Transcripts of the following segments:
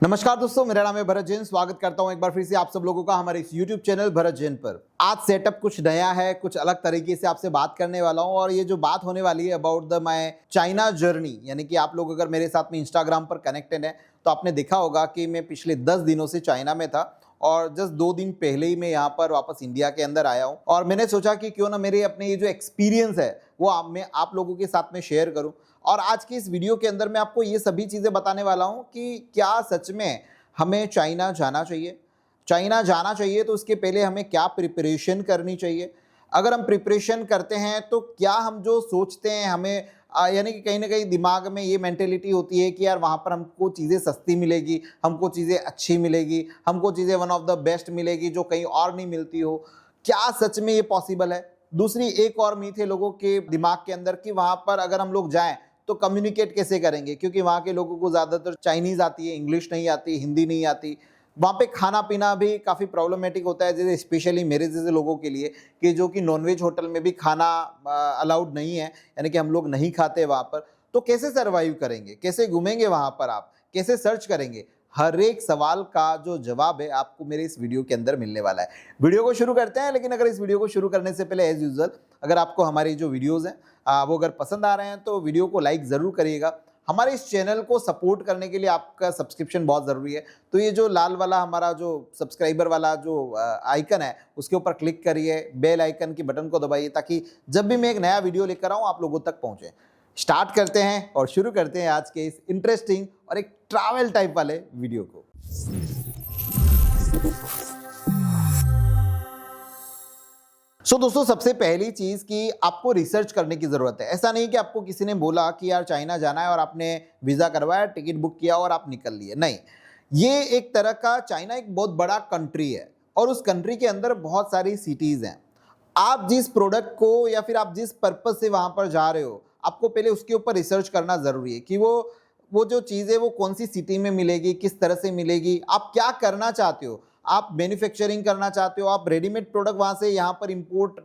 नमस्कार दोस्तों, मेरा नाम है भरत जैन। स्वागत करता हूं एक बार फिर से आप सब लोगों का हमारे इस YouTube चैनल भरत जैन पर। आज सेटअप कुछ नया है, कुछ अलग तरीके से आपसे बात करने वाला हूं और ये जो बात होने वाली है about the my China journey, यानी कि आप लोग अगर मेरे साथ में इंस्टाग्राम पर कनेक्टेड हैं तो आपने देखा होगा कि मैं पिछले 10 दिनों से चाइना में था और जस्ट 2 दिन पहले ही मैं यहाँ पर वापस इंडिया के अंदर आया हूँ और मैंने सोचा कि क्यों ना मेरे अपने ये जो एक्सपीरियंस है वो मैं आप लोगों के साथ में शेयर करूँ। और आज की इस वीडियो के अंदर मैं आपको ये सभी चीज़ें बताने वाला हूँ कि क्या सच में हमें चाइना जाना चाहिए। चाइना जाना चाहिए तो उसके पहले हमें क्या प्रिपरेशन करनी चाहिए। अगर हम प्रिपरेशन करते हैं तो क्या हम जो सोचते हैं हमें यानी कि कहीं ना कहीं दिमाग में ये मेंटेलिटी होती है कि यार वहाँ पर हमको चीज़ें सस्ती मिलेगी, हमको चीज़ें अच्छी मिलेगी, हमको चीज़ें वन ऑफ द बेस्ट मिलेगी जो कहीं और नहीं मिलती हो। क्या सच में ये पॉसिबल है? दूसरी एक और मीथ है लोगों के दिमाग के अंदर कि वहाँ पर अगर हम लोग जाएं तो कम्युनिकेट कैसे करेंगे, क्योंकि वहाँ के लोगों को ज़्यादातर चाइनीज़ आती है, इंग्लिश नहीं आती, हिंदी नहीं आती। वहाँ पे खाना पीना भी काफ़ी प्रॉब्लमेटिक होता है, जैसे स्पेशली मेरे जैसे लोगों के लिए कि जो कि नॉनवेज होटल में भी खाना अलाउड नहीं है, यानी कि हम लोग नहीं खाते वहाँ पर। तो कैसे सर्वाइव करेंगे, कैसे घूमेंगे वहाँ पर, आप कैसे सर्च करेंगे? हर एक सवाल का जो जवाब है आपको मेरे इस वीडियो के अंदर मिलने वाला है। वीडियो को शुरू करते हैं, लेकिन अगर इस वीडियो को शुरू करने से पहले एज यूजुअल अगर आपको हमारी जो वीडियोज़ हैं वो अगर पसंद आ रहे हैं तो वीडियो को लाइक ज़रूर करिएगा। हमारे इस चैनल को सपोर्ट करने के लिए आपका सब्सक्रिप्शन बहुत ज़रूरी है। तो ये जो लाल वाला हमारा जो सब्सक्राइबर वाला जो आइकन है उसके ऊपर क्लिक करिए, बेल आइकन की बटन को दबाइए ताकि जब भी मैं एक नया वीडियो लेकर आऊँ आप लोगों तक पहुँचे। स्टार्ट करते हैं और शुरू करते हैं आज के इस इंटरेस्टिंग और एक ट्रैवल टाइप वाले वीडियो को। दोस्तों, सबसे पहली चीज़ कि आपको रिसर्च करने की ज़रूरत है। ऐसा नहीं कि आपको किसी ने बोला कि यार चाइना जाना है और आपने वीज़ा करवाया, टिकट बुक किया और आप निकल लिए। नहीं, ये एक तरह का चाइना एक बहुत बड़ा कंट्री है और उस कंट्री के अंदर बहुत सारी सिटीज़ हैं। आप जिस प्रोडक्ट को या फिर आप जिस पर्पज़ से वहाँ पर जा रहे हो, आपको पहले उसके ऊपर रिसर्च करना ज़रूरी है कि वो जो चीज़ है वो कौन सी सिटी में मिलेगी, किस तरह से मिलेगी, आप क्या करना चाहते हो। आप मैन्युफैक्चरिंग करना चाहते हो, आप रेडीमेड प्रोडक्ट वहाँ से यहाँ पर इंपोर्ट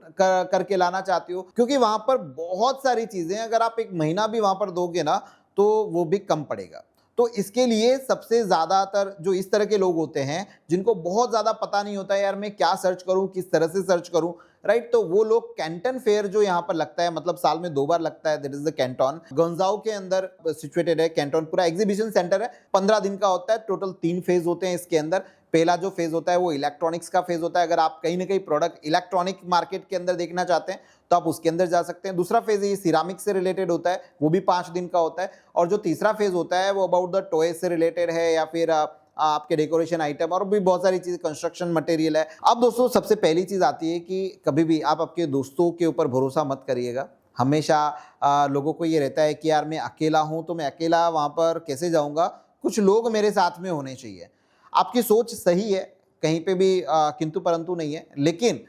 करके लाना चाहते हो, क्योंकि वहाँ पर बहुत सारी चीज़ें अगर आप 1 महीना भी वहाँ पर दोगे ना तो वो भी कम पड़ेगा। तो इसके लिए सबसे ज़्यादातर जो इस तरह के लोग होते हैं जिनको बहुत ज़्यादा पता नहीं होता है यार मैं क्या सर्च करूँ, किस तरह से सर्च करूँ, राइट। तो वो लोग कैंटन फेयर जो यहाँ पर लगता है, मतलब साल में 2 बार लगता है, that is the Canton. Guangzhou के अंदर सिचुएटेड है कैंटन, पूरा एग्जीबिशन सेंटर है, 15 दिन का होता है। टोटल 3 फेज होते हैं इसके अंदर। पहला जो फेज होता है वो इलेक्ट्रॉनिक्स का फेज होता है। अगर आप कहीं ना कहीं प्रोडक्ट इलेक्ट्रॉनिक मार्केट के अंदर देखना चाहते हैं तो आप उसके अंदर जा सकते हैं। दूसरा फेज ये सिरामिक से रिलेटेड होता है, वो भी 5 दिन का होता है। और जो तीसरा फेज होता है वो अबाउट द टॉय से रिलेटेड है या फिर आपके डेकोरेशन आइटम और भी बहुत सारी चीज़ें, कंस्ट्रक्शन मटेरियल है। अब दोस्तों सबसे पहली चीज़ आती है कि कभी भी आप आपके दोस्तों के ऊपर भरोसा मत करिएगा। हमेशा लोगों को ये रहता है कि यार मैं अकेला हूँ तो मैं अकेला वहाँ पर कैसे जाऊँगा, कुछ लोग मेरे साथ में होने चाहिए। आपकी सोच सही है, कहीं पे भी किंतु परंतु नहीं है, लेकिन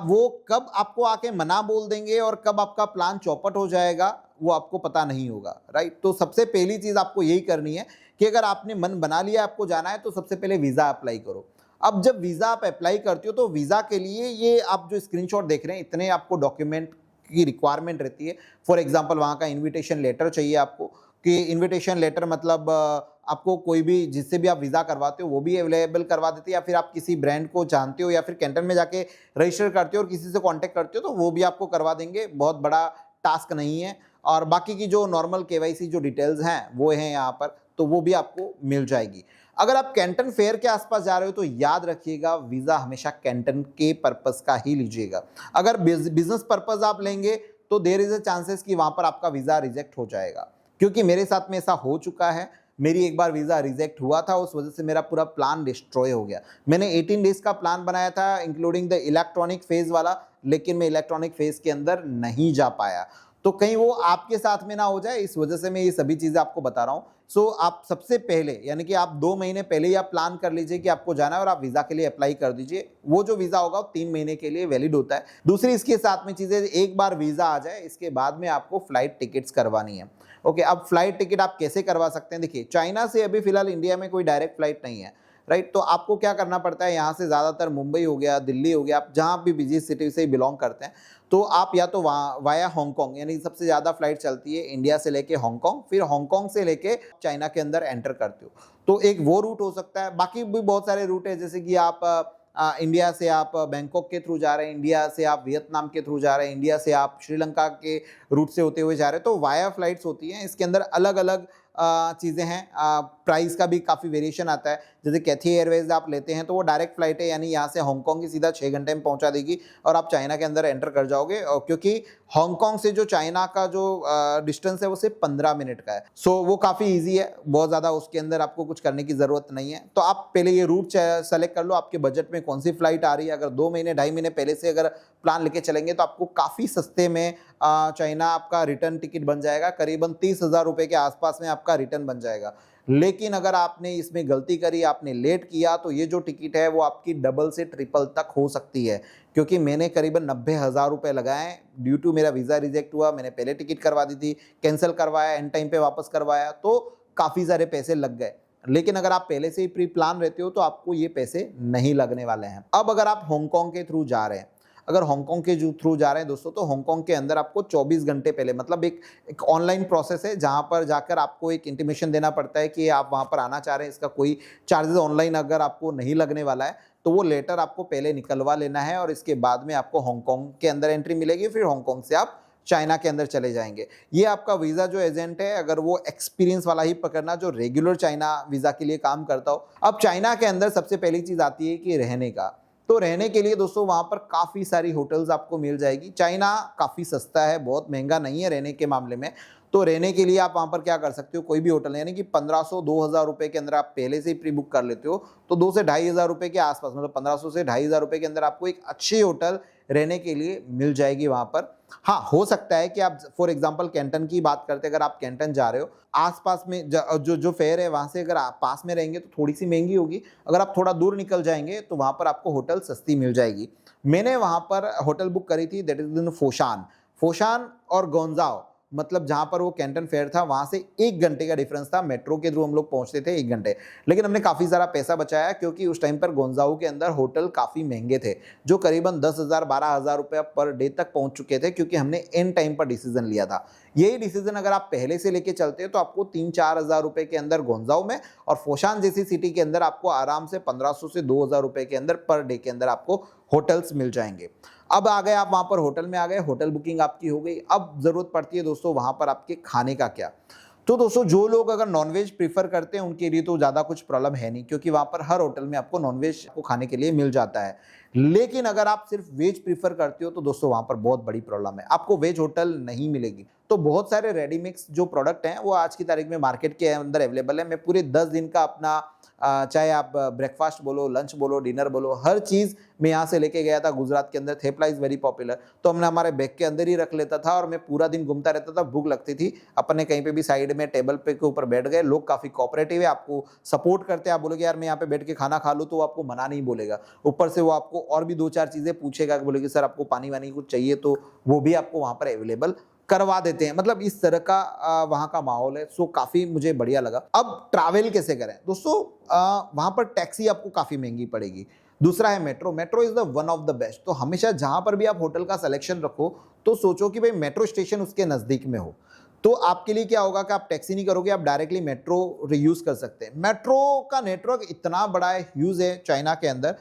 वो कब आपको आके मना बोल देंगे और कब आपका प्लान चौपट हो जाएगा वो आपको पता नहीं होगा, राइट। तो सबसे पहली चीज़ आपको यही करनी है कि अगर आपने मन बना लिया आपको जाना है तो सबसे पहले वीज़ा अप्लाई करो। अब जब वीज़ा आप अप्लाई करते हो तो वीज़ा के लिए ये आप जो स्क्रीनशॉट देख रहे हैं इतने आपको डॉक्यूमेंट की रिक्वायरमेंट रहती है। फॉर एग्जांपल वहाँ का इनविटेशन लेटर चाहिए आपको, कि इनविटेशन लेटर मतलब आपको कोई भी जिससे भी आप वीज़ा करवाते हो वो भी अवेलेबल करवा देते हैं, या फिर आप किसी ब्रांड को जानते हो या फिर कैंटन में जाके रजिस्टर करते हो और किसी से कांटेक्ट करते हो तो वो भी आपको करवा देंगे। बहुत बड़ा टास्क नहीं है। और बाकी की जो नॉर्मल केवाईसी जो डिटेल्स हैं वो हैं यहाँ पर, तो वो भी आपको मिल जाएगी। अगर आप कैंटन फेयर के आसपास जा रहे हो तो याद रखिएगा वीज़ा हमेशा कैंटन के पर्पस का ही लीजिएगा। अगर बिजनेस पर्पस आप लेंगे तो देयर इज अ चांसेस कि वहाँ पर आपका वीज़ा रिजेक्ट हो जाएगा, क्योंकि मेरे साथ में ऐसा हो चुका है। मेरी एक बार वीज़ा रिजेक्ट हुआ था, उस वजह से मेरा पूरा प्लान डिस्ट्रॉय हो गया। मैंने 18 डेज़ का प्लान बनाया था इंक्लूडिंग द इलेक्ट्रॉनिक फेज़ वाला, लेकिन मैं इलेक्ट्रॉनिक फेज़ के अंदर नहीं जा पाया। तो कहीं वो आपके साथ में ना हो जाए, इस वजह से मैं ये सभी चीज़ें आपको बता रहा हूँ। सो आप सबसे पहले यानी कि आप 2 महीने पहले ही आप प्लान कर लीजिए कि आपको जाना है और आप वीज़ा के लिए अप्लाई कर दीजिए। वो जो वीज़ा होगा वो 3 महीने के लिए वैलिड होता है। दूसरी इसके साथ में चीज़ें, एक बार वीज़ा आ जाए इसके बाद में आपको फ्लाइट टिकट्स करवानी है। ओके, अब फ्लाइट टिकट आप कैसे करवा सकते हैं? देखिए, चाइना से अभी फ़िलहाल इंडिया में कोई डायरेक्ट फ्लाइट नहीं है, राइट। तो आपको क्या करना पड़ता है, यहाँ से ज़्यादातर मुंबई हो गया, दिल्ली हो गया, आप जहाँ भी बिजी सिटी से बिलोंग करते हैं, तो आप या तो वहाँ वाया हांगकांग, यानी सबसे ज़्यादा फ्लाइट चलती है इंडिया से लेके हांगकांग, फिर हांगकांग से लेके चाइना के अंदर एंटर करते हो, तो एक वो रूट हो सकता है। बाकी भी बहुत सारे रूट है, जैसे कि आप इंडिया से आप बैंकॉक के थ्रू जा रहे हैं, इंडिया से आप वियतनाम के थ्रू जा रहे हैं, इंडिया से आप श्रीलंका के रूट से होते हुए जा रहे हैं, तो वाया फ्लाइट्स होती हैं। इसके अंदर अलग अलग चीज़ें हैं, प्राइस का भी काफ़ी वेरिएशन आता है। जैसे कैथी एयरवेज आप लेते हैं तो वो डायरेक्ट फ्लाइट है, यानी यहाँ से हांगकांग की सीधा 6 घंटे में पहुँचा देगी और आप चाइना के अंदर एंटर कर जाओगे, और क्योंकि हांगकांग से जो चाइना का जो डिस्टेंस है वो सिर्फ 15 मिनट का है, सो वो काफ़ी ईजी है, बहुत ज़्यादा उसके अंदर आपको कुछ करने की ज़रूरत नहीं है। तो आप पहले ये रूट सेलेक्ट कर लो, आपके बजट में कौन सी फ्लाइट आ रही है। अगर 2 महीने 2.5 महीने पहले से अगर प्लान लेके चलेंगे तो आपको काफ़ी सस्ते में चाइना आपका रिटर्न टिकट बन जाएगा, करीबन 30,000 रुपये के आसपास में आपका रिटर्न बन जाएगा। लेकिन अगर आपने इसमें गलती करी, आपने लेट किया, तो ये जो टिकट है वो आपकी डबल से ट्रिपल तक हो सकती है, क्योंकि मैंने करीबन 90,000 रुपये लगाए ड्यू टू मेरा वीज़ा रिजेक्ट हुआ, मैंने पहले टिकट करवा दी थी, कैंसिल करवाया, एंड टाइम पे वापस करवाया, तो काफ़ी सारे पैसे लग गए। लेकिन अगर आप पहले से ही प्री प्लान रहते हो तो आपको ये पैसे नहीं लगने वाले हैं। अब अगर आप हांगकांग के थ्रू जा रहे हैं, अगर हांगकांग के थ्रू जा रहे हैं दोस्तों, तो हांगकांग के अंदर आपको 24 घंटे पहले, मतलब एक ऑनलाइन प्रोसेस है जहां पर जाकर आपको एक इंटीमेशन देना पड़ता है कि आप वहां पर आना चाह रहे हैं। इसका कोई चार्जेस ऑनलाइन अगर आपको नहीं लगने वाला है तो वो लेटर आपको पहले निकलवा लेना है, और इसके बाद में आपको हांगकांग के अंदर एंट्री मिलेगी, फिर हांगकांग से आप चाइना के अंदर चले जाएंगे। ये आपका वीज़ा जो एजेंट है, अगर वो एक्सपीरियंस वाला ही पकड़ना जो रेगुलर चाइना वीज़ा के लिए काम करता हो। अब चाइना के अंदर सबसे पहली चीज़ आती है कि रहने का, तो रहने के लिए दोस्तों वहाँ पर काफ़ी सारी होटल्स आपको मिल जाएगी। चाइना काफ़ी सस्ता है, बहुत महंगा नहीं है रहने के मामले में। तो रहने के लिए आप वहाँ पर क्या कर सकते हो, कोई भी होटल, यानी कि 1500-2000 रुपये के अंदर आप पहले से ही प्री बुक कर लेते हो, तो 2 से 2,500 रुपये के आसपास, मतलब 1500 से 2,500 रुपये के अंदर आपको एक अच्छी होटल रहने के लिए मिल जाएगी वहाँ पर। हाँ, हो सकता है कि आप फॉर एग्जांपल कैंटन की बात करते हैं, अगर आप कैंटन जा रहे हो, आसपास में जो फेयर है वहाँ से अगर आप पास में रहेंगे तो थोड़ी सी महंगी होगी, अगर आप थोड़ा दूर निकल जाएंगे तो वहाँ पर आपको होटल सस्ती मिल जाएगी। मैंने वहाँ पर होटल बुक करी थी, दैट इज इन फोशान और गोंजाओ, मतलब जहाँ पर वो कैंटन फेयर था वहाँ से 1 घंटे का डिफरेंस था, मेट्रो के थ्रू हम लोग पहुँचते थे 1 घंटे, लेकिन हमने काफ़ी सारा पैसा बचाया, क्योंकि उस टाइम पर गोंजाओ के अंदर होटल काफ़ी महंगे थे, जो करीबन 10,000-12,000 रुपये पर डे तक पहुँच चुके थे, क्योंकि हमने एंड टाइम पर डिसीजन लिया था। यही डिसीजन अगर आप पहले से लेके चलते हैं तो आपको 3-4 हज़ार रुपये के अंदर गोंजाओ में, और फोशान जैसी सिटी के अंदर आपको आराम से 1500 से 2,000 रुपये के अंदर पर डे के अंदर आपको होटल्स मिल जाएंगे। अब आ गए आप वहाँ पर होटल में आ गए, होटल बुकिंग आपकी हो गई। अब ज़रूरत पड़ती है दोस्तों वहाँ पर आपके खाने का क्या। तो दोस्तों जो लोग अगर नॉनवेज प्रीफर करते हैं उनके लिए तो ज़्यादा कुछ प्रॉब्लम है नहीं, क्योंकि वहाँ पर हर होटल में आपको नॉनवेज को खाने के लिए मिल जाता है। लेकिन अगर आप सिर्फ वेज प्रीफर करते हो तो दोस्तों वहाँ पर बहुत बड़ी प्रॉब्लम है, आपको वेज होटल नहीं मिलेगी। तो बहुत सारे रेडी मिक्स जो प्रोडक्ट हैं वो आज की तारीख में मार्केट के अंदर अवेलेबल है। मैं पूरे 10 दिन का अपना चाहे आप ब्रेकफास्ट बोलो, लंच बोलो, डिनर बोलो, हर चीज़ मैं यहाँ से लेके गया था। गुजरात के अंदर थेपला इज़ वेरी पॉपुलर, तो हमने हमारे बैग के अंदर ही रख लेता था और मैं पूरा दिन घूमता रहता था। भूख लगती थी, अपने कहीं पे भी साइड में टेबल पे के ऊपर बैठ गए। लोग काफ़ी कोऑपरेटिव है, आपको सपोर्ट करते हैं। आप बोलोगे यार मैं यहाँ पे बैठ के खाना खा लूँ, तो वो आपको मना नहीं बोलेगा। ऊपर से वो आपको और भी 2-4 चीज़ें पूछेगा, बोलेगी सर आपको पानी वानी कुछ चाहिए, तो वो भी आपको वहाँ पर अवेलेबल करवा देते हैं। मतलब इस तरह का वहाँ का माहौल है, सो काफ़ी मुझे बढ़िया लगा। अब ट्रैवल कैसे करें दोस्तों, वहाँ पर टैक्सी आपको काफ़ी महंगी पड़ेगी। दूसरा है metro, metro is the one of the best. तो हमेशा जहाँ पर भी आप होटल का सिलेक्शन रखो तो सोचो कि भाई मेट्रो स्टेशन उसके नज़दीक में हो। तो आपके लिए क्या होगा कि आप टैक्सी नहीं करोगे, आप डायरेक्टली मेट्रो यूज़ कर सकते हैं। मेट्रो का नेटवर्क इतना बड़ा है, ह्यूज है चाइना के अंदर,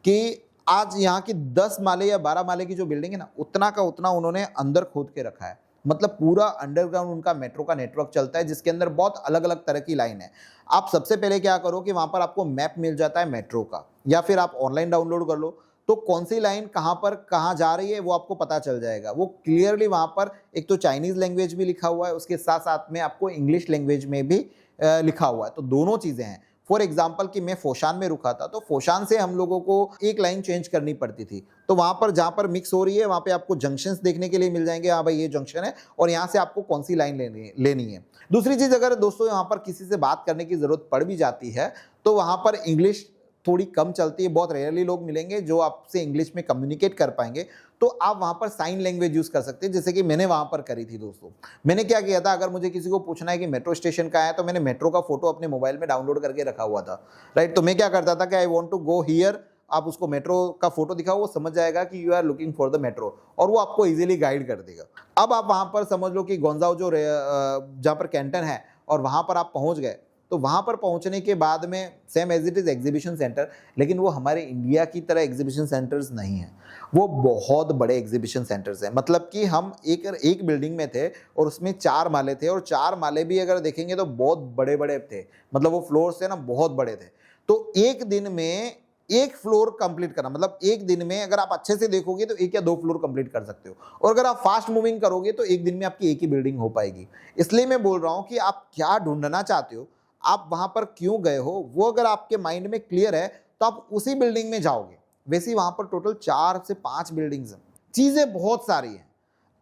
कि आज यहाँ की 10 माले या 12 माले की जो बिल्डिंग है ना, उतना का उतना उन्होंने अंदर खोद के रखा है। मतलब पूरा अंडरग्राउंड उनका मेट्रो का नेटवर्क चलता है, जिसके अंदर बहुत अलग अलग तरह की लाइन है। आप सबसे पहले क्या करो कि वहाँ पर आपको मैप मिल जाता है मेट्रो का, या फिर आप ऑनलाइन डाउनलोड कर लो, तो कौन सी लाइन कहाँ पर कहाँ जा रही है वो आपको पता चल जाएगा। वो क्लियरली वहाँ पर एक तो चाइनीज़ लैंग्वेज भी लिखा हुआ है, उसके साथ साथ में आपको इंग्लिश लैंग्वेज में भी लिखा हुआ है। तो दोनों चीज़ें हैं। फॉर एग्जाम्पल कि मैं फोशान में रुका था, तो फोशान से हम लोगों को एक लाइन चेंज करनी पड़ती थी, तो वहाँ पर जहाँ पर मिक्स हो रही है वहाँ पे आपको जंक्शंस देखने के लिए मिल जाएंगे। हाँ भाई ये जंक्शन है और यहाँ से आपको कौन सी लाइन लेनी है। दूसरी चीज़, अगर दोस्तों यहाँ पर किसी से बात करने की ज़रूरत पड़ भी जाती है तो वहाँ पर इंग्लिश थोड़ी कम चलती है, बहुत रेयरली लोग मिलेंगे जो आपसे इंग्लिश में कम्युनिकेट कर पाएंगे, तो आप वहाँ पर साइन लैंग्वेज यूज़ कर सकते हैं, जैसे कि मैंने वहाँ पर करी थी दोस्तों। मैंने क्या किया था, अगर मुझे किसी को पूछना है कि मेट्रो स्टेशन कहाँ है, तो मैंने मेट्रो का फोटो अपने मोबाइल में डाउनलोड करके रखा हुआ था, राइट। तो मैं क्या करता था कि I want to go here, आप उसको मेट्रो का फोटो दिखाओ, वो समझ जाएगा कि you are looking for the metro, और वो आपको इजीली गाइड कर देगा। अब आप वहाँ पर समझ लो कि गोंजाओ जो जहाँ पर कैंटन है, और वहाँ पर आप पहुँच गए, तो वहाँ पर पहुँचने के बाद में same as it is exhibition centre, लेकिन वो हमारे इंडिया की तरह एग्जीबिशन सेंटर्स नहीं हैं, वो बहुत बड़े एग्जीबिशन सेंटर्स हैं। मतलब कि हम एक बिल्डिंग में थे और उसमें 4 माले थे, और 4 माले भी अगर देखेंगे तो बहुत बड़े-बड़े थे, मतलब वो फ्लोर्स थे ना बहुत बड़े थे। तो एक दिन में एक फ्लोर कंप्लीट करना, मतलब एक दिन में अगर आप अच्छे से देखोगे तो 1 या 2 फ्लोर कंप्लीट कर सकते हो, और अगर आप फास्ट मूविंग करोगे तो एक दिन में आपकी एक ही बिल्डिंग हो पाएगी। इसलिए मैं बोल रहा हूँ कि आप क्या ढूंढना चाहते हो, आप वहां पर क्यों गए हो, वो अगर आपके माइंड में क्लियर है तो आप उसी बिल्डिंग में जाओगे। वैसे वहां पर टोटल 4 से 5 बिल्डिंग्स हैं, चीजें बहुत सारी हैं।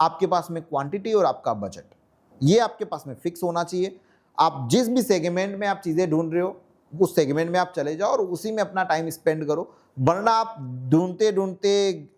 आपके पास में क्वांटिटी और आपका बजट, ये आपके पास में फिक्स होना चाहिए। आप जिस भी सेगमेंट में आप चीजें ढूंढ रहे हो, उस सेगमेंट में आप चले जाओ और उसी में अपना टाइम स्पेंड करो, वरना आप ढूंढते ढूंढते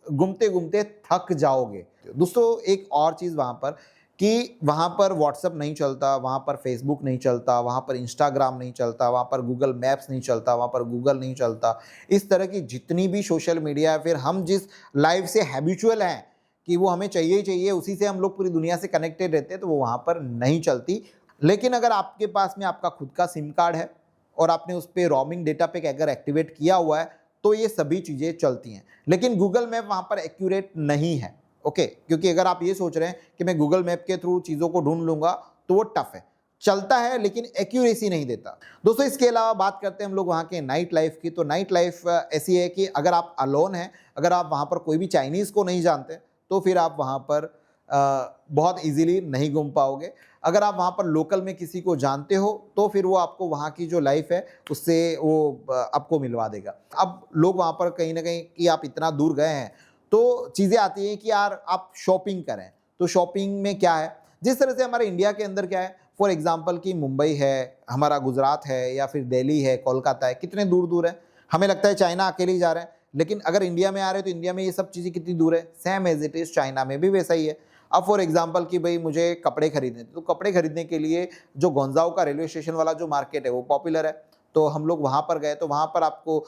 घूमते घूमते थक जाओगे। दोस्तों एक और चीज वहां पर, कि वहाँ पर व्हाट्सअप नहीं चलता, वहाँ पर फेसबुक नहीं चलता, वहाँ पर इंस्टाग्राम नहीं चलता, वहाँ पर गूगल मैप्स नहीं चलता, वहाँ पर गूगल नहीं चलता। इस तरह की जितनी भी सोशल मीडिया है, फिर हम जिस लाइफ से हैबिचुअल हैं कि वो हमें चाहिए ही चाहिए, उसी से हम लोग पूरी दुनिया से कनेक्टेड रहते हैं, तो वो वहाँ पर नहीं चलती। लेकिन अगर आपके पास में आपका खुद का सिम कार्ड है और आपने उस पर रोमिंग डेटा पैक अगर एक्टिवेट किया हुआ है, तो ये सभी चीज़ें चलती हैं। लेकिन गूगल मैप वहाँ पर एक्यूरेट नहीं है, ओके क्योंकि अगर आप ये सोच रहे हैं कि मैं गूगल मैप के थ्रू चीज़ों को ढूंढ लूंगा, तो वो टफ है, चलता है लेकिन एक्यूरेसी नहीं देता। दोस्तों इसके अलावा बात करते हैं हम लोग वहाँ के नाइट लाइफ की। तो नाइट लाइफ ऐसी है कि अगर आप अलोन हैं, अगर आप वहाँ पर कोई भी चाइनीज़ को नहीं जानते, तो फिर आप वहाँ पर बहुत इजीली नहीं घूम पाओगे। अगर आप वहाँ पर लोकल में किसी को जानते हो, तो फिर वो आपको वहाँ की जो लाइफ है उससे वो आपको मिलवा देगा। अब लोग वहाँ पर कहीं ना कहीं कि आप इतना दूर गए हैं, तो चीज़ें आती हैं कि यार आप शॉपिंग करें, तो शॉपिंग में क्या है, जिस तरह से हमारे इंडिया के अंदर क्या है, फॉर एग्जांपल कि मुंबई है, हमारा गुजरात है, या फिर दिल्ली है, कोलकाता है, कितने दूर दूर है। हमें लगता है चाइना अकेले ही जा रहे हैं, लेकिन अगर इंडिया में आ रहे हैं तो इंडिया में ये सब चीज़ें कितनी दूर है, same as it is China में भी वैसा ही है। अब फॉर एग्जांपल कि भाई मुझे कपड़े खरीदने, तो कपड़े खरीदने के लिए जो गोंजाओ का रेलवे स्टेशन वाला जो मार्केट है वो पॉपुलर है, तो हम लोग वहाँ पर गए। तो वहाँ पर आपको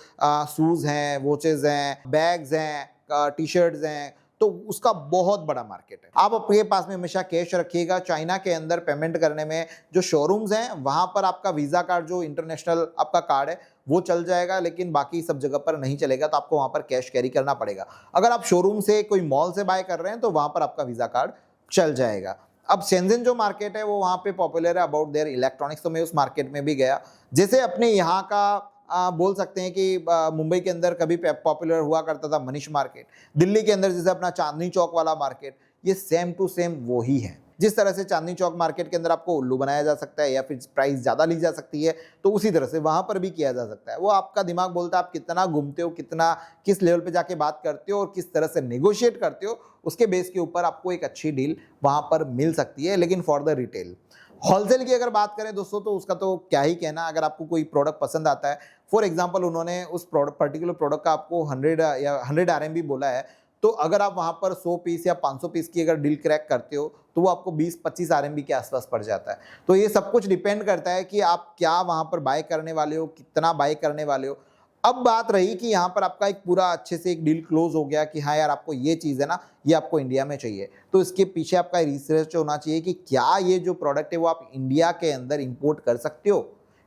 शूज़ हैं, वॉचेज़ हैं, बैग्स हैं, टी शर्ट्स हैं, तो उसका बहुत बड़ा मार्केट है। आप अपने पास में हमेशा कैश रखिएगा। चाइना के अंदर पेमेंट करने में जो शोरूम्स हैं, वहाँ पर आपका वीज़ा कार्ड जो इंटरनेशनल आपका कार्ड है वो चल जाएगा, लेकिन बाकी सब जगह पर नहीं चलेगा, तो आपको वहाँ पर कैश कैरी करना पड़ेगा। अगर आप शोरूम से कोई मॉल से बाय कर रहे हैं तो वहाँ पर आपका वीज़ा कार्ड चल जाएगा। अब शेंजन जो मार्केट है वो वहाँ पे पॉपुलर है अबाउट देयर इलेक्ट्रॉनिक्स, तो मैं उस मार्केट में भी गया। जैसे अपने यहाँ का बोल सकते हैं कि मुंबई के अंदर कभी पॉपुलर हुआ करता था मनीष मार्केट, दिल्ली के अंदर जैसे अपना चांदनी चौक वाला मार्केट, ये सेम टू सेम वो ही है। जिस तरह से चांदनी चौक मार्केट के अंदर आपको उल्लू बनाया जा सकता है या फिर प्राइस ज़्यादा ली जा सकती है, तो उसी तरह से वहाँ पर भी किया जा सकता है। वो आपका दिमाग बोलता है आप कितना घूमते हो, कितना किस लेवल पे जाके बात करते हो और किस तरह से नेगोशिएट करते हो, उसके बेस के ऊपर आपको एक अच्छी डील वहाँ पर मिल सकती है। लेकिन फॉर द रिटेल होलसेल की अगर बात करें दोस्तों, तो उसका तो क्या ही कहना। अगर आपको कोई प्रोडक्ट पसंद आता है, फॉर एग्जांपल उन्होंने उस पर्टिकुलर प्रोडक्ट का आपको 100 RMB बोला है, तो अगर आप वहाँ पर 100 पीस या 500 पीस की अगर डील क्रैक करते हो, तो वो आपको 20-25 RMB के आसपास पड़ जाता है। तो ये सब कुछ डिपेंड करता है कि आप क्या वहाँ पर बाय करने वाले हो, कितना बाय करने वाले हो। अब बात रही कि यहाँ पर आपका एक पूरा अच्छे से एक डील क्लोज हो गया कि हाँ यार आपको ये चीज़ है ना, ये आपको इंडिया में चाहिए, तो इसके पीछे आपका रिसर्च होना चाहिए कि क्या ये जो प्रोडक्ट है वो आप इंडिया के अंदर इंपोर्ट कर सकते हो,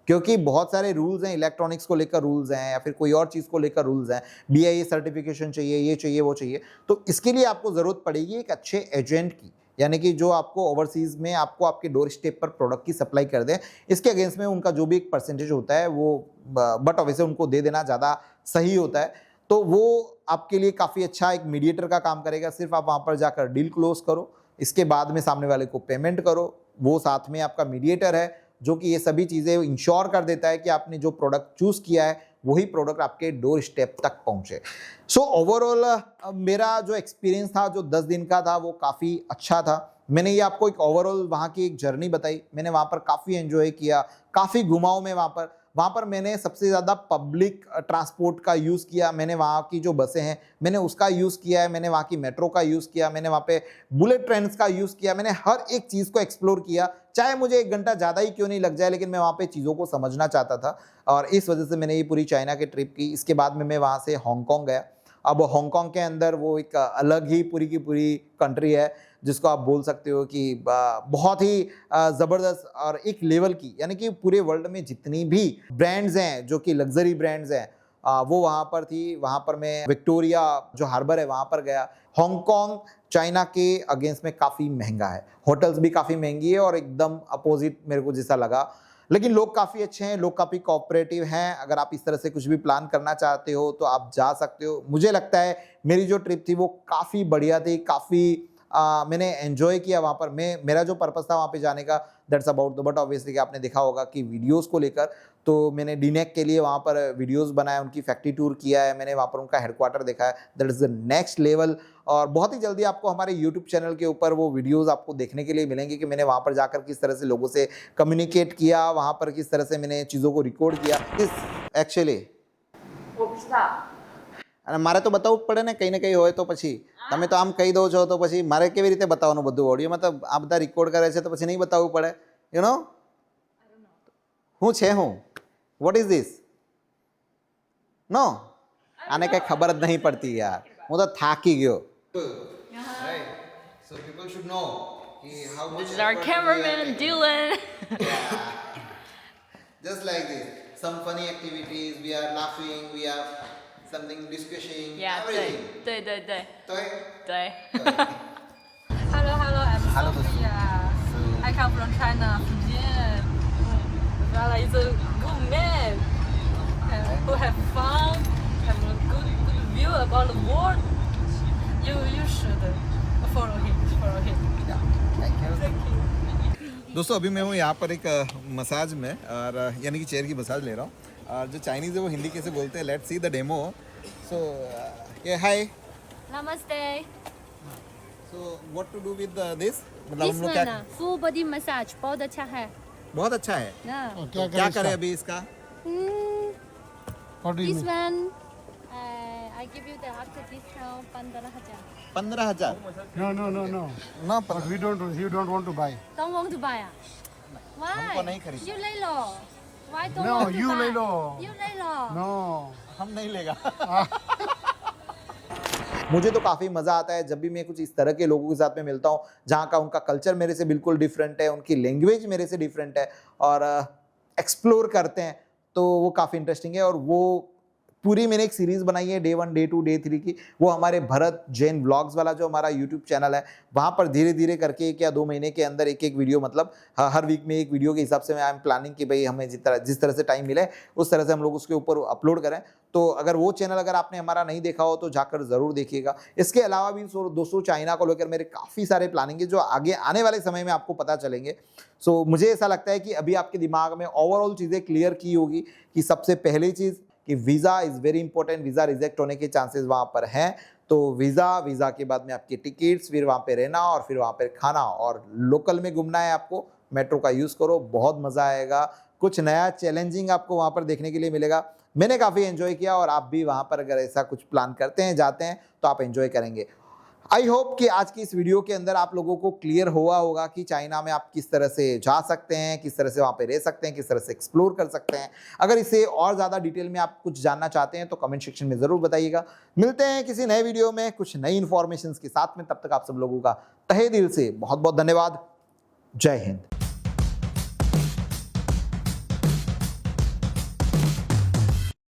क्योंकि बहुत सारे रूल्स हैं, इलेक्ट्रॉनिक्स को लेकर रूल्स हैं या फिर कोई और चीज़ को लेकर रूल्स हैं, BIS सर्टिफिकेशन चाहिए, ये चाहिए, वो चाहिए। तो इसके लिए आपको ज़रूरत पड़ेगी एक अच्छे एजेंट की, यानी कि जो आपको ओवरसीज़ में आपको आपके डोर स्टेप पर प्रोडक्ट की सप्लाई कर दें। इसके अगेंस्ट में उनका जो भी एक परसेंटेज होता है वो बट ऑब्वियसली उनको दे देना ज़्यादा सही होता है, तो वो आपके लिए काफ़ी अच्छा एक मीडिएटर का काम करेगा। सिर्फ आप वहाँ पर जाकर डील क्लोज करो, इसके बाद में सामने वाले को पेमेंट करो, वो साथ में आपका मीडिएटर है जो कि ये सभी चीज़ें इंश्योर कर देता है कि आपने जो प्रोडक्ट चूज़ किया है वही प्रोडक्ट आपके डोर स्टेप तक पहुंचे। सो ओवरऑल मेरा जो एक्सपीरियंस था जो 10 दिन का था वो काफ़ी अच्छा था। मैंने ये आपको एक ओवरऑल वहाँ की एक जर्नी बताई, मैंने वहाँ पर काफ़ी एंजॉय किया, काफ़ी घुमाऊँ मैं वहाँ पर। वहाँ पर मैंने सबसे ज़्यादा पब्लिक ट्रांसपोर्ट का यूज़ किया, मैंने वहाँ की जो बसें हैं मैंने उसका यूज़ किया है, मैंने वहाँ की मेट्रो का यूज़ किया, मैंने वहाँ पे बुलेट ट्रेन्स का यूज़ किया, मैंने हर एक चीज़ को एक्सप्लोर किया, चाहे मुझे 1 घंटा ज़्यादा ही क्यों नहीं लग जाए, लेकिन मैं वहाँ पे चीज़ों को समझना चाहता था और इस वजह से मैंने ये पूरी चाइना की ट्रिप की। इसके बाद में मैं वहाँ से हांगकांग गया। अब हांगकांग के अंदर वो एक अलग ही पूरी की पूरी कंट्री है, जिसको आप बोल सकते हो कि बहुत ही ज़बरदस्त और एक लेवल की, यानी कि पूरे वर्ल्ड में जितनी भी ब्रांड्स हैं जो कि लग्जरी ब्रांड्स हैं वो वहाँ पर थी। वहाँ पर मैं विक्टोरिया जो हार्बर है वहाँ पर गया। हांगकांग चाइना के अगेंस्ट में काफ़ी महंगा है, होटल्स भी काफ़ी महंगी है और एकदम अपोजिट मेरे को जैसा लगा, लेकिन लोग काफ़ी अच्छे हैं, लोग काफ़ी कोऑपरेटिव हैं। अगर आप इस तरह से कुछ भी प्लान करना चाहते हो तो आप जा सकते हो। मुझे लगता है मेरी जो ट्रिप थी वो काफ़ी बढ़िया थी, काफ़ी मैंने एन्जॉय किया वहाँ पर। मेरा जो पर्पस था वहाँ पे जाने का that's about the, but obviously कि आपने देखा होगा कि वीडियोस को लेकर, तो मैंने डीनेक के लिए वहाँ पर वीडियोस बनाए, उनकी फैक्ट्री टूर किया है, मैंने वहाँ पर उनका हेडक्वार्टर देखा है, that is the next level. और बहुत ही जल्दी आपको हमारे यूट्यूब चैनल के ऊपर वो वीडियोस आपको देखने के लिए मिलेंगे कि मैंने वहाँ पर जाकर किस तरह से लोगों से कम्युनिकेट किया, वहाँ पर किस तरह से मैंने चीज़ों को रिकॉर्ड किया। इस एक्चुअली 我不知道。 અને મારે તો બતાવવું જ પડે ને, કંઈ ને કંઈ હોય તો પછી તમે તો આમ કહી દો છો તો પછી મારે કેવી રીતે બતાવવાનું બધું ઓડિયોમાં? તો આ બધા રેકોર્ડ કરે છે તો પછી નહીં બતાવવું પડે, યુ નો? હું છે હું? What is this? નો, આને કંઈ ખબર જ નહીં પડતી યાર, હું તો થાકી ગયો. So people should know how much This is our cameraman, Dylan. just like this, some funny activities, we are laughing, we are something discussing, Yeah, 对 everything. 对对对 对 对。 Hello, I'm Hello, Sophia. I come from China, Fujian. Well, is a good man who have fun, have a good view about the world. You should follow him. Thank you. दोस्तों अभी मैं हूँ यहाँ पर एक massage में, और यानी कि चेयर की मसाज ले रहा हूँ, और जो चाइनीज़ है वो हिंदी कैसे बोलते हैं, let's see the demo. So ये hi, Namaste. So what to do with this, मतलब This हम लोग one, क्या, full body massage, बहुत अच्छा है. बहुत अच्छा है. Yeah. तो क्या करें अभी इसका? What do you This mean? one, I give you the after discount 15,000. 15,000 No. ना, But you don't want to buy. Don't want to buy ah? Why? हमको नहीं खरीदना. You ले लो. Why don't No, want to you buy? ले लो. You ले लो. No. हम नहीं लेगा. मुझे तो काफ़ी मज़ा आता है जब भी मैं कुछ इस तरह के लोगों के साथ में मिलता हूँ, जहाँ का उनका कल्चर मेरे से बिल्कुल डिफरेंट है, उनकी लैंग्वेज मेरे से डिफरेंट है, और एक्सप्लोर करते हैं, तो वो काफ़ी इंटरेस्टिंग है. और वो पूरी मैंने एक सीरीज़ बनाई है डे 1, डे 2, डे 3 की, वो हमारे भरत जैन व्लॉग्स वाला जो हमारा यूट्यूब चैनल है, वहाँ पर धीरे धीरे करके 1 या 2 महीने के अंदर एक वीडियो, मतलब हर वीक में एक वीडियो के हिसाब से मैं आई एम प्लानिंग कि भाई हमें जिस तरह से टाइम मिले उस तरह से हम लोग उसके ऊपर अपलोड करें. तो अगर वो चैनल अगर आपने हमारा नहीं देखा हो तो जाकर ज़रूर देखिएगा. इसके अलावा भी दोस्तों चाइना को लेकर मेरे काफ़ी सारे प्लानिंग है जो आगे आने वाले समय में आपको पता चलेंगे. सो मुझे ऐसा लगता है कि अभी आपके दिमाग में ओवरऑल चीज़ें क्लियर की होगी कि सबसे पहली चीज़ कि visa is very important. Visa reject होने के चांसेस वहाँ पर हैं, तो वीज़ा के बाद में आपकी टिकट्स, फिर वहाँ पे रहना, और फिर वहाँ पे खाना, और लोकल में घूमना है आपको, मेट्रो का यूज़ करो, बहुत मज़ा आएगा. कुछ नया चैलेंजिंग आपको वहाँ पर देखने के लिए मिलेगा. मैंने काफ़ी एंजॉय किया, और आप भी वहाँ पर अगर ऐसा कुछ प्लान करते हैं, जाते हैं, तो आप एंजॉय करेंगे. आई होप कि आज की इस वीडियो के अंदर आप लोगों को क्लियर हुआ होगा कि चाइना में आप किस तरह से जा सकते हैं, किस तरह से वहाँ पे रह सकते हैं, किस तरह से एक्सप्लोर कर सकते हैं. अगर इसे और ज़्यादा डिटेल में आप कुछ जानना चाहते हैं तो कमेंट सेक्शन में ज़रूर बताइएगा. मिलते हैं किसी नए वीडियो में कुछ नई इन्फॉर्मेशन के साथ में. तब तक आप सब लोगों का तहे दिल से बहुत बहुत धन्यवाद. जय हिंद.